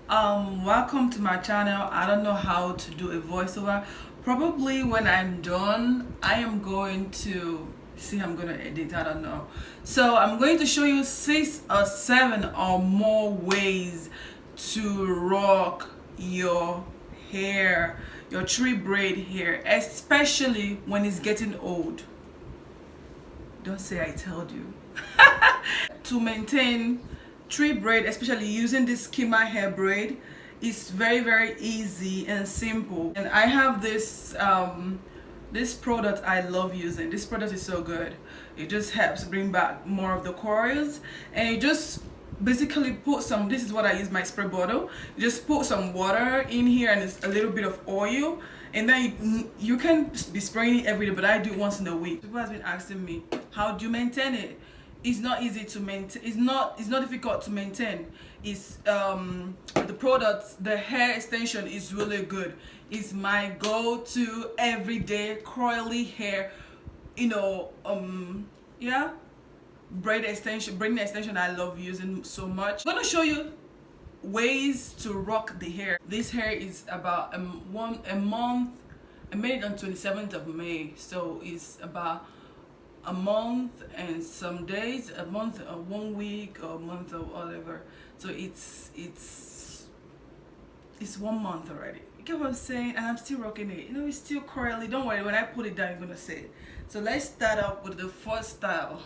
Welcome to my channel. I don't know how to do a voiceover. Probably when I'm done, I am going to see, I'm going to edit, I don't know. So I'm going to show you 6 or 7 or more ways to rock your hair, your tree braid hair, especially when it's getting old. Don't say I told you. To maintain tree braid, especially using this skimmer hair braid, is very easy and simple. And I have this this product I love using. This product is so good. It just helps bring back more of the coils, and it just basically put some, this is what I use, my spray bottle. You just put some water in here and it's a little bit of oil, and then you can be spraying it every day, but I do it once in a week. People have been asking me, how do you maintain it? It's not easy to maintain. It's not difficult to maintain. It's the product, the hair extension is really good. It's my go-to everyday curly hair, yeah, braiding extension I love using so much. I'm gonna show you ways to rock the hair. This hair is about a month. I made it on 27th of May, so it's about a month and some days, a month or 1 week or a month or whatever. So it's 1 month already. You get what I'm saying? And I'm still rocking it. It's still curly. Don't worry, when I put it down, you're gonna see it. So let's start up with the first style.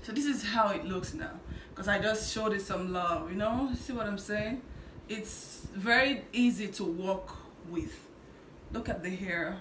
So this is how it looks now, because I just showed it some love. See what I'm saying? It's very easy to work with. Look at the hair.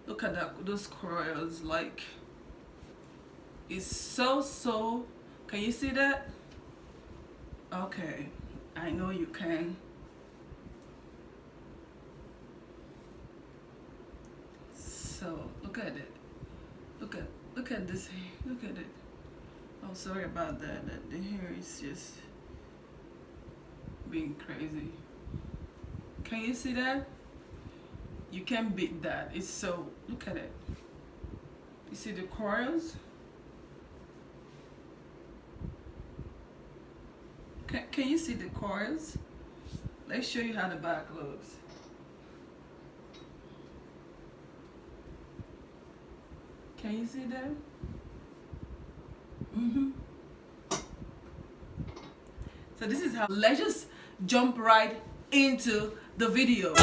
Look at those coils. Like, it's so. Can you see that? Okay, I know you can. So look at it. Look at this hair. Look at it. Oh, sorry about that. The hair is just being crazy. Can you see that? You can't beat that. It's so, look at it. You see the coils? Can you see the coils? Let's show you how the back looks. Can you see that? So this is how, let's just jump right into the video.